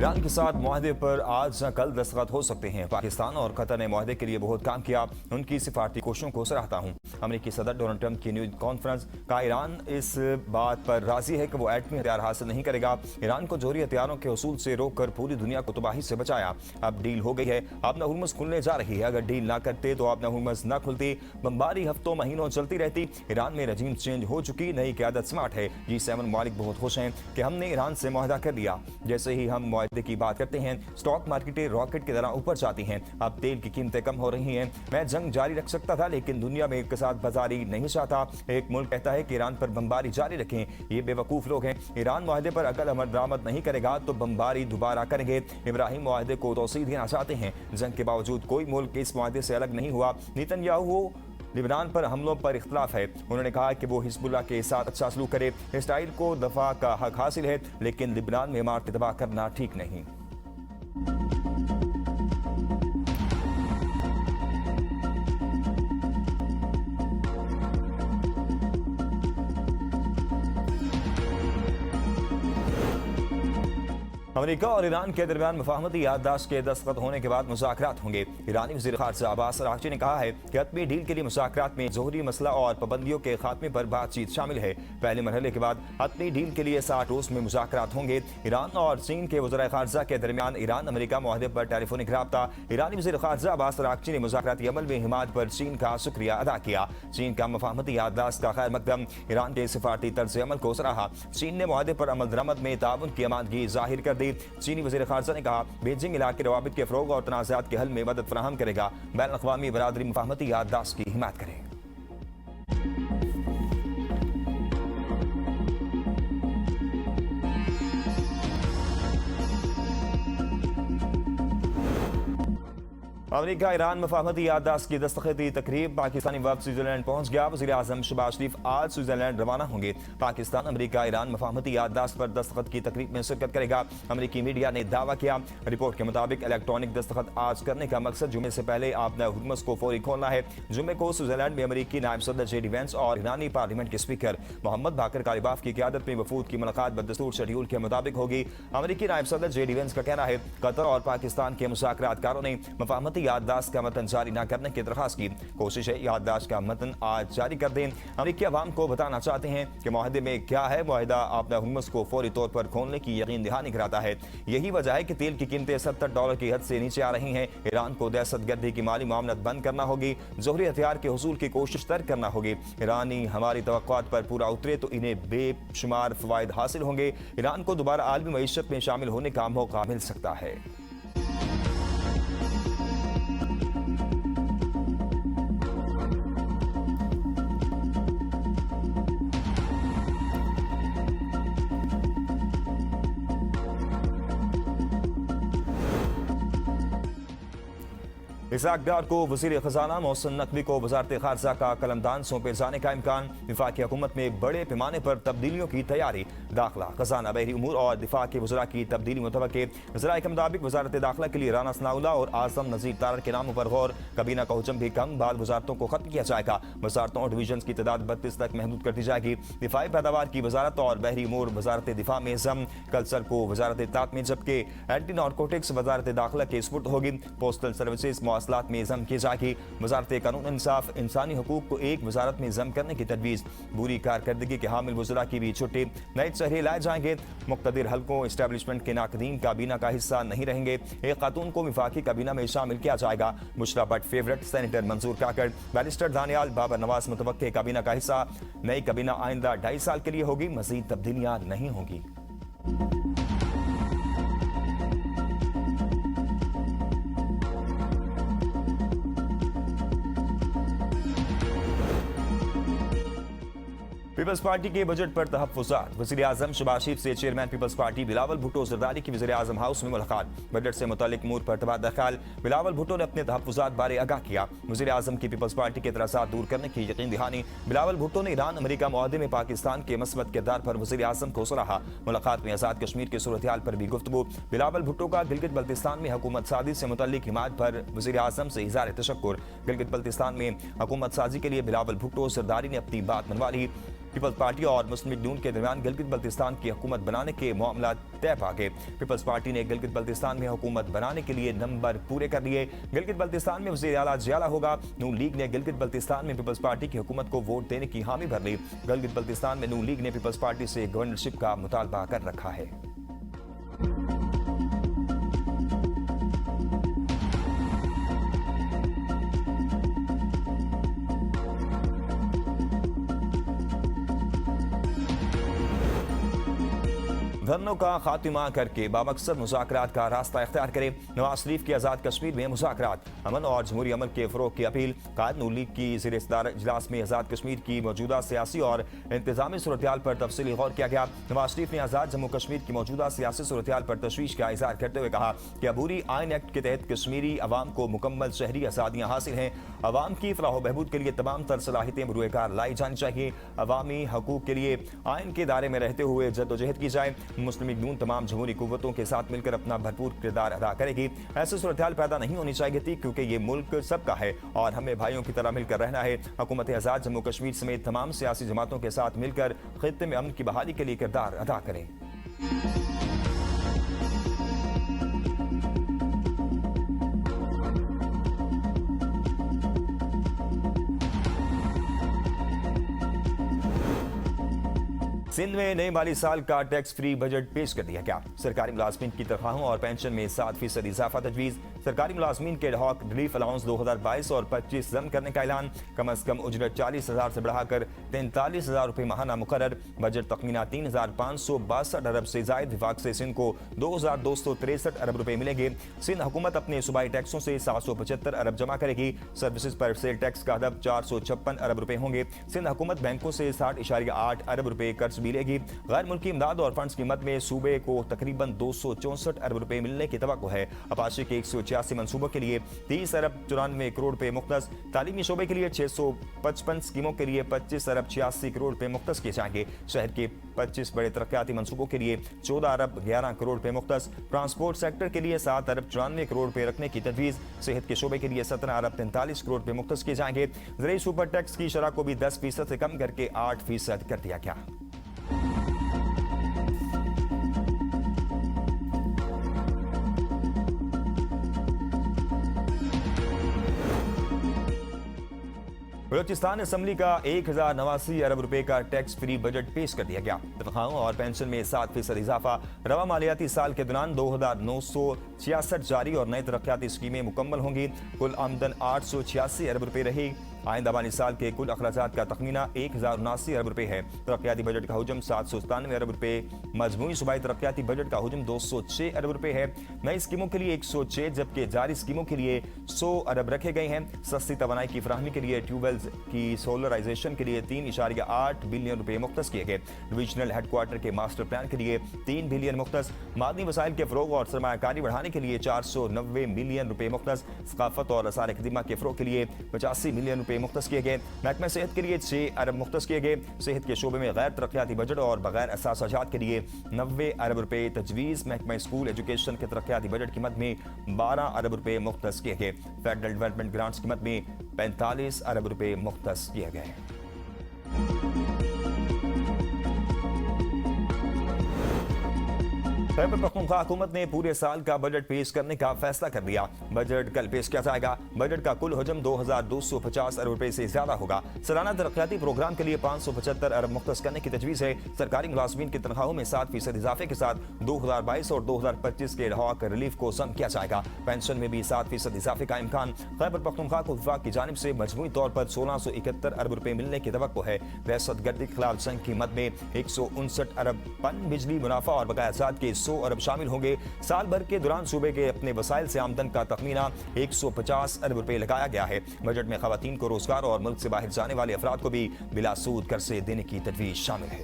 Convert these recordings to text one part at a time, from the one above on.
Iran के साथ मुआहदे पर आज न कल दस्तखत हो सकते हैं। पाकिस्तान और कतर ने मुआहदे के लिए बहुत काम किया, उनकी सिफारती कोशिशों को सराहता हूँ। अमेरिकी सदर डोनाल्ड ट्रंप की न्यूज कॉन्फ्रेंस का ईरान इस बात पर राजी है कि वो एटमी हथियार हासिल नहीं करेगा। ईरान को जोहरी हथियारों के उसूल से रोककर पूरी दुनिया को तबाही से बचाया। अब डील हो गई है, अब हुर्मुज़ खुलने जा रही है। अगर डील ना करते तो अब हुर्मुज़ न खुलती, बमबारी हफ्तों महीनों चलती रहती। ईरान में रजीम चेंज हो चुकी, नई क़यादत स्मार्ट है। G7 ममालिक बहुत खुश हैं कि हमने ईरान से मुआहदा कर लिया। जैसे ही हम मुआहदे की बात करते हैं, स्टॉक मार्केटें रॉकेट की तरह ऊपर जाती हैं। अब तेल की कीमतें कम हो रही हैं। मैं जंग जारी रख सकता था, लेकिन दुनिया में एक साथ बाजारी नहीं चाहता। एक मुल्क कहता है कि ईरान पर बमबारी जारी रखें, ये बेवकूफ़ लोग हैं। ईरान मुआहदे पर अगर अमल दरामद नहीं करेगा तो बमबारी दोबारा करेंगे। इब्राहिम मुआहदे को तोसी देना चाहते हैं। जंग के बावजूद कोई मुल्क इस मुआहदे से अलग नहीं हुआ। नेतन्याहू लिबनान पर हमलों पर इख्तलाफ है। उन्होंने कहा कि वो हिजबुल्लाह के साथ अच्छा सलूक करे। इसराइल को दफा का हक हासिल है, लेकिन लिबनान में इमारतें तबाह करना ठीक नहीं। अमेरिका और ईरान के दरमियान मुफाहमती याददाश्त के दस्तखत होने के बाद मुज़ाकरात होंगे। ईरानी वज़ीर ख़ारिजा अब्बास अराग़ची ने कहा है कि हतमी डील के लिए मुज़ाकरात में जोहरी मसला और पाबंदियों के खात्मे पर बातचीत शामिल है। पहले मरहले के बाद हतमी डील के लिए 60 रोज़ में मुज़ाकरात होंगे। ईरान और चीन के वज़ीर ख़ारिजा के दरमियान ईरान अमेरिका मुआहदे पर टेलीफोनिक रब्ता। ईरानी वज़ीर ख़ारिजा अब्बास अराग़ची ने मुज़ाकराती अमल में हिमायत पर चीन का शुक्रिया अदा किया। चीन का मुफाहमती याददाश्त का खैर मकदम, ईरान के सिफारती तर्ज़ अमल को सराहा। चीन ने मुआहदे पर अमल दरामद में ताउन की आमादगी ज़ाहिर कर दी। चीनी वज़ीर ख़ारिजा ने कहा बीजिंग इलाके रवाबित के फ़रोग़ और तनाज़ात के हल में मदद फराहम करेगा। बैन अक़वामी बरादरी मुफाहमती याददाश्त की हिमायत करे। अमेरिका ईरान मुफाहमती याददाश्त की दस्तखती तकरीब। पाकिस्तानी वफ़द स्विट्ज़रलैंड पहुंच गया। वज़ीर आज़म शहबाज शरीफ आज स्विट्ज़रलैंड रवाना होंगे। पाकिस्तान अमेरिका ईरान मुफाहमती याददाश्त पर दस्तखत की तकरीब में शिरकत करेगा। अमेरिकी मीडिया ने दावा किया। रिपोर्ट के मुताबिक इलेक्ट्रॉनिक दस्तखत आज करने का मकसद जुमे से पहले आपना हुर्मुज़ को फौरी खोलना है। जुमे को स्विट्ज़रलैंड में अमेरिकी नायब सदर JD वैंस और ईरानी पार्लियामेंट के स्पीकर मोहम्मद बाकर कालिबाफ की क़यादत में वफूद की मुलाकात बदस्तूर शेड्यूल के मुताबिक होगी। अमेरिकी नायब सदर JD वैंस का कहना है कतर और पाकिस्तान के मुज़ाकरातकारों ने मुफाहमती याददाश्त का मतन जारी न करने की दरख्वास्त की। कोशिश है याददाश्त का मतन आज जारी कर दें। अमेरिकी अवाम को बताना चाहते हैं कि मुआहदे में क्या है। मुआहदा आपना हुर्मुज़ को फौरी तौर पर खोलने की यकीन दहानी कराता है। यही वजह है कि तेल की कीमतें $70 की हद से नीचे आ रही हैं। ईरान को दहशतगर्दी की माली मामलत बंद करना होगी। जोहरी हथियार के हुसूल की कोशिश तर्क करना होगी। ईरानी हमारी तवक्कुआत पर पूरा उतरे तो इन्हें बेशुमार फ़वाइद हासिल होंगे। ईरान को दोबारा आलमी मईशत में शामिल होने का मौका मिल सकता है। इसहाक डार को वज़ीर ख़ज़ाना, मोहसिन नकवी को वज़ारत ख़ारिजा का कलमदान सौंपे जाने का इम्कान। वफाकी हुकूमत में बड़े पैमाने पर तब्दीलियों की तैयारी। दाखिला, ख़ज़ाना, बहरी उमूर और दिफा के वज़रा की तब्दीली मुतवक्के। वज़राए के मुताबिक वज़ारत दाखिला के लिए राना सनाउल्लाह और आज़म नज़ीर तारड़ के नामों पर गौर। कबीना का हुजम भी कम, बाद वज़ारतों को खत्म किया जाएगा। वज़ारतों और डिवीजन की तादाद 32 तक महदूद कर दी जाएगी। दिफाई पैदावार की वज़ारत और बहरी उमूर वज़ारत दिफा में ज़म, कल्चर को वज़ारत इत्ताअत में, जबकि एंटी नारकोटिक्स वज़ारत दाखिला के सुपुर्द होगी। पोस्टल सर्विसेज मवासलात में ज़म की जाएगी। वज़ारत कानून इंसाफ इंसानी हुकूक को एक वज़ारत में ज़म करने की तजवीज़। बुरी कारकर्दगी के हामिल वज़रा की भी छुट्टी। नए चेहरे लाए जाएंगे। मुक़्तदिर हल्कों इस्टेब्लिशमेंट के नाकदीन काबीना का हिस्सा नहीं रहेंगे। एक खातून को वफाकी काबीना में शामिल किया जाएगा। बुशरा भट्ट फेवरेट, सेनेटर मंजूर काकड़, बैरिस्टर दानियाल, बाबर नवाज मुतवक्के काबीना का हिस्सा। नई काबीना आइंदा 2.5 साल के लिए होगी। मज़ीद तब्दीलियाँ नहीं होंगी। पीपल्स पार्टी के बजट पर तहफ़्फ़ुज़ात। वज़ीर आज़म शहबाज शरीफ से चेयरमैन पीपल्स पार्टी बिलावल भुट्टो ज़रदारी की वज़ीर आज़म हाउस में मुलाकात। बजट से मुतालिक अमूर पर तबादला ख्याल। बिलावल भुट्टो ने अपने तहफ़्फ़ुज़ात बारे आगाह किया। वज़ीर आज़म की पीपल्स पार्टी के एतराज़ात दूर करने की यकीन दहानी। बिलावल भुट्टो ने ईरान अमेरिका मुआहदे में पाकिस्तान के मस्बत किरदार पर वज़ीर आज़म को सराहा। मुलाकात में आज़ाद कश्मीर की सूरत हाल पर भी गुफ्तगू। बिलावल भुट्टो का गिलगित बल्तिस्तान में हुकूमत साजी से मुताल्लिक हिमायत पर वज़ीर आज़म से इज़हार तशक्कुर। गिलगित बल्तिस्तान में हुकूमत साजी के लिए बिलावल भुट्टो ज़रदारी ने अपनी बात मनवा ली। पीपल्स पार्टी और मुस्लिम लीग नून के दरमियान गिलगित बल्तिस्तान की हुकूमत बनाने के मामला तय पा गए। पीपल्स पार्टी ने गिलगित बल्तिस्तान में हुकूमत बनाने के लिए नंबर पूरे कर लिए। गिलगित बल्तिस्तान में वज़ीर आला जियाला होगा। नून लीग ने गिलगित बल्तिस्तान में पीपल्स पार्टी की हुकूमत को वोट देने की हामी भर ली। गिलगित बल्तिस्तान में नून लीग ने पीपल्स पार्टी से गवर्नरशिप का मुतालबा कर रखा है। धरनों का खात्मा करके बामकसद मुज़ाकरात का रास्ता इख्तियार करें। नवाज शरीफ की आज़ाद कश्मीर में मुज़ाकरात, अमन और जमहूरी अमन के फ़रोग़ की अपील। कायद नून लीग की ज़ेर सदारत इजलास में आज़ाद कश्मीर की मौजूदा सियासी और इंतज़ामी सूरत-ए-हाल पर तफसीली गौर किया गया। नवाज शरीफ ने आज़ाद जम्मू कश्मीर की मौजूदा सियासी सूरत-ए-हाल पर तशवीश का इज़हार करते हुए कहा कि अबूरी आइन एक्ट के तहत कश्मीरी अवाम को मुकम्मल शहरी आज़ादियाँ हासिल हैं। अवाम की फलाह बहबूद के लिए तमाम तर सलाहियतें बरूएकार लाई जानी चाहिए। अवामी हकूक़ के लिए आइन के दायरे में रहते हुए जद्दोजहद की जाए। मुस्लिम लीग नून तमाम जमहूरी कुव्वतों के साथ मिलकर अपना भरपूर किरदार अदा करेगी। ऐसी सूरत-ए-हाल पैदा नहीं होनी चाहिए थी, क्योंकि ये मुल्क सबका है और हमें भाइयों की तरह मिलकर रहना है। हुकूमत आज़ाद जम्मू कश्मीर समेत तमाम सियासी जमातों के साथ मिलकर खित्ते में अमन की बहाली के लिए किरदार अदा करें। सिंध में नए माली साल का टैक्स फ्री बजट पेश कर दिया गया। सरकारी मुलाजमीन की तनख्वाहों और पेंशन में 7% इजाफा तजवीज़। सरकारी मुलाजमीन के एडहॉक रिलीफ अलाउंस 2022 और 25 जम करने का ऐलान। कम अज कम उजरत 40,000 से बढ़ाकर 43,000 रुपये माहाना मुकर्रर। बजट तखमीना 3,562 अरब से जायद। विभाग से सिंध को 2,263 अरब रुपये मिलेंगे। सिंध हुकूमत अपने सूबाई टैक्सों से 775 अरब जमा करेगी। सर्विसेज पर सेल टैक्स का हदफ 456 अरब रुपये होंगे। सिंध हुकूमत बैंकों से 60.8 अरब रुपये कर्ज मिलेगी। गैर मुल्की इमदाद और फंड्स की मद में सूबे को तकरीबन 264 अरब रुपए मिलने की तवक्को है। अपाचे के 186 मनसूबों के लिए 30 अरब 94 करोड़ रुपए मुख्तस। तालीमी शोबे के लिए 655 स्कीमों के लिए 25 अरब 86 करोड़ रुपए मुख्तस किए जाएंगे। शहर के 25 बड़े तरक्याती मनसूबों के लिए 14 अरब 11 करोड़ रुपए मुख्तस। ट्रांसपोर्ट सेक्टर के लिए 7 अरब 94 करोड़ रुपए रखने की तजवीज़। सेहत के शोबे के लिए 17 अरब 43 करोड़ रुपए मुख्तस किए जाएंगे। ज़रूरी सुपर टैक्स की शरह को भी 10% से कम करके 8% कर दिया गया। बलूचिस्तान असम्बली का 1,089 अरब रुपए का टैक्स फ्री बजट पेश कर दिया गया। तनख्वाहों और पेंशन में 7% इजाफा। रवा मालियाती साल के दौरान 2,966 जारी और नई तरक्याती स्कीमें मुकम्मल होंगी। कुल आमदन 886 अरब रुपए रही। आइंदा माली साल के कुल अखराजात का तखमीना 1,079 अरब रुपए है। तरक्याती बजट का हुजम 797 अरब रुपए। मजमूई सूबाई तरक्याती बजट का हुजम 206 अरब रुपए है। नई स्कीमों के लिए 106 जबकि जारी स्कीमों के लिए 100 अरब रखे गए हैं। सस्ती तवानाई की फराहमी के लिए ट्यूबवेल्स की सोलराइजेशन के लिए 3.8 बिलियन रुपए मुख्तस किए गए। डिविजनल हेडक्वार्टर के मास्टर प्लान के लिए 3 बिलियन मुख्तस। मादनी वसाइल के फरोग और सरमायाकारी बढ़ाने के लिए 490 मिलियन रुपए मुख्तस। सकाफत और आसार खदीमा के फरोग के लिए 85 मिलियन रुपए मुख्तस किए गए। महकमा सेहत के लिए 6 अरब मुख्तस किए गए। सेहत के शोबे में गैर तरक्याती बजट और बगैर असासाजात के लिए 90 अरब रुपए तजवीज़। महकमा स्कूल एजुकेशन के तरक्याती बजट की मद में 12 अरब रुपए मुख्तस किए गए। फेडरल डेवलपमेंट ग्रांट्स की मद में 45 अरब रुपए मुख्तस किए गए। खैबर पख्तूनख्वा हुकूमत ने पूरे साल का बजट पेश करने का फैसला कर लिया। बजट कल पेश किया जाएगा। बजट का कुल हुजम 2,250 अरब रुपए से ज्यादा होगा। सालाना तरक्याती प्रोग्राम के लिए 575 अरब मुख्तस करने की तजवीज़ है। सरकारी मुलाजमीन की तनख्वाहों में 7% इजाफे के साथ 2022 और 2025 के एडहॉक रिलीफ को जम किया जाएगा। पेंशन में भी 7% इजाफे का इम्कान। खैबर पख्तूनख्वा को विफाक की जानिब से मजमूई तौर पर 1671 अरब रुपए मिलने की तवक्को है। दहशतगर्दी के खिलाफ जंग की मद में 159 अरब पन बिजली मुनाफा और बकाया जात के 100 अरब शामिल होंगे। साल भर के दौरान सूबे के अपने वसाइल से आमदन का तखमीना 150 अरब रुपए लगाया गया है। बजट में खवातीन को रोजगार और मुल्क से बाहर जाने वाले अफराद को भी बिला सूद कर्जे देने की तजवीज़ शामिल है।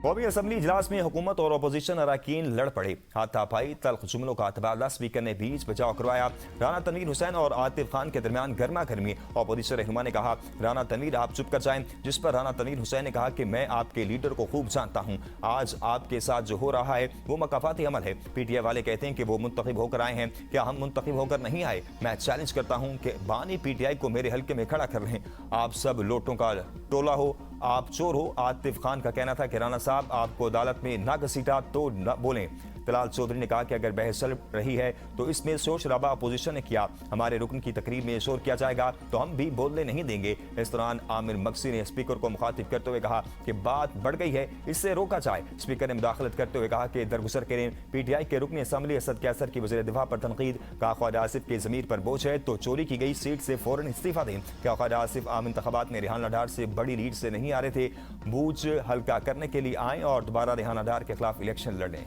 बॉबी कौमी असम्बली इजलास में हुकूमत और अपोजिशन अरकान लड़ पड़े। हाथापाई तल्ख जुमलों का तबादला स्पीकर ने बीच बचाव करवाया। राना तनवीर हुसैन और आतिफ खान के दरमियान गर्मा गर्मी। अपोजिशन रहनुमा ने कहा, राना तनवीर आप चुप कर जाएं, जिस पर राना तनवीर हुसैन ने कहा कि मैं आपके लीडर को खूब जानता हूं। आज आपके साथ जो हो रहा है वो मकाफाती अमल है। पीटीआई वाले कहते हैं कि वो मुंतखब होकर आए हैं, क्या हम मुंतखब होकर नहीं आए? मैं चैलेंज करता हूं कि बानी पीटीआई को मेरे हल्के में खड़ा कर लें। आप सब लोटों का टोला हो, आप चोर हो। आतिफ खान का कहना था कि राना साहब आपको अदालत में ना घसीटा तो न बोलें। तलाल चौधरी ने कहा कि अगर बहस चल रही है तो इसमें शोर शराबा अपोजिशन ने किया। हमारे रुकन की तकरीर में शोर किया जाएगा तो हम भी बोलने नहीं देंगे। इस दौरान आमिर मक्सी ने स्पीकर को मुखातिब करते हुए कहा कि बात बढ़ गई है, इससे रोका जाए। स्पीकर ने मुदाखलत करते हुए कहा कि दरगुजर करें। पीटीआई के रुकन असम्बली असद कैसर की वज़ीर दिफा पर तनकीद। कहा ख्वाजा आसिफ की ज़मीर पर बोझ है तो चोरी की गई सीट से फौरन इस्तीफा दें। क्या ख्वाजा आसिफ आम इंतखाबात में रेहान लाडार से बड़ी लीड से नहीं आ रहे थे? बोझ हल्का करने के लिए आए और दोबारा रेहान लाडार के खिलाफ इलेक्शन लड़ें।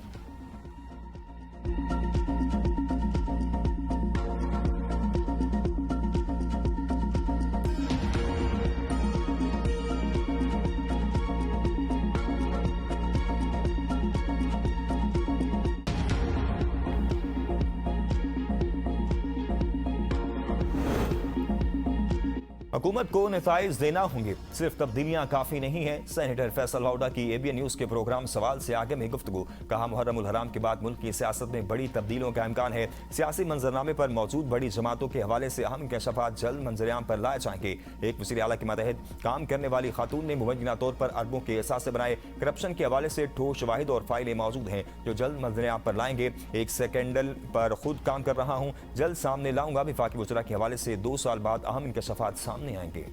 हुकूमत को नताइज देना होंगे, सिर्फ तब्दीलियां काफी नहीं है। सेनेटर फैसल लाउडा की एबीएन न्यूज के प्रोग्राम सवाल से आगे में गुफ्तगू। कहा, मुहर्रम उल हराम के बाद मुल्क की सियासत में बड़ी तब्दीलियों का इम्कान है। सियासी मंजरनामे पर मौजूद बड़ी जमातों के हवाले से अहम इंकशाफात जल्द मंजरेआम पर लाए जाएंगे। एक वज़ीर आला के मातहत काम करने वाली खातून ने मुबैना तौर पर अरबों के एहसास बनाए। करप्शन के हवाले से ठोस शवाहिद और फाइलें मौजूद हैं जो जल्द मंजरेआम पर लाएंगे। एक स्कैंडल पर खुद काम कर रहा हूँ, जल्द सामने लाऊंगा। विफाकी वज़रा के हवाले से 2 साल बाद अहम इंकशाफात सामने आएंगे।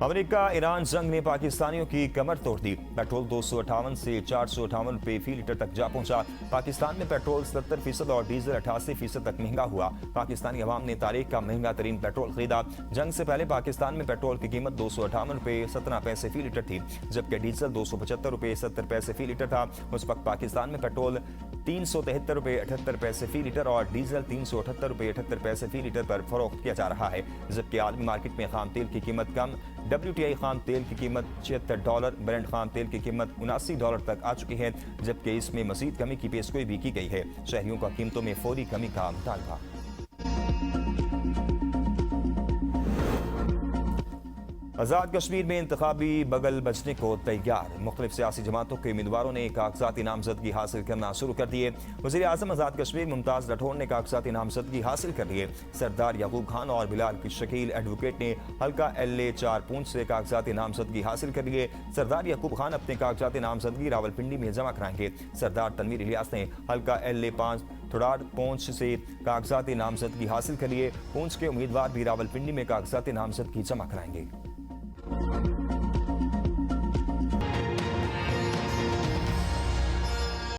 अमेरिका ईरान जंग ने पाकिस्तानियों की कमर तोड़ दी। पेट्रोल 258 से 458 रुपये फी लीटर तक जा पहुंचा। पाकिस्तान में पेट्रोल 70% और डीजल 88% तक महंगा हुआ। पाकिस्तानी अवाम ने तारीख का महंगा तरीन पेट्रोल खरीदा। जंग से पहले पाकिस्तान में पेट्रोल की कीमत 258 रुपये 17 पैसे फी लीटर थी, जबकि डीजल 275 रुपये 70 पैसे फी लीटर था। उस वक्त पाकिस्तान में पेट्रोल 373 रुपये 78 पैसे फी लीटर और डीजल 378 रुपये 78 पैसे फी लीटर पर फरोख्त किया जा रहा है। जबकि आलमी मार्केट में खाम तेल की कीमत कम। WTI खाम तेल की कीमत $76, ब्रेंट खाम तेल की कीमत $79 तक आ चुकी है, जबकि इसमें मजीद कमी की पेशगोई भी की गई है। शहरियों का कीमतों में फौरी कमी का मुतालबा। आज़ाद कश्मीर में इंतखाबी बगल बजने को तैयार। मुख्तलिफ सियासी जमातों के उम्मीदवारों ने कागजाती नामजदगी हासिल करना शुरू कर दिए। वज़ीर आज़म आज़ाद कश्मीर मुमताज़ राठौर ने कागजाती नामजदगी हासिल कर लिए। सरदार याकूब खान और बिलाल की शकील एडवोकेट ने हल्का LA4 पूंछ से कागजाती नामजदगी हासिल कर लिए। सरदार याकूब खान अपने कागजाती नामजदगी रावलपिंडी में जमा कराएंगे। सरदार तनवीर इलियास ने हल्का LA5 थोड़ार पूंछ से कागजाती नामजदगी हासिल कर लिए। पूंछ के उम्मीदवार भी रावलपिंडी में कागजाती नामजदगी जमा कराएंगे।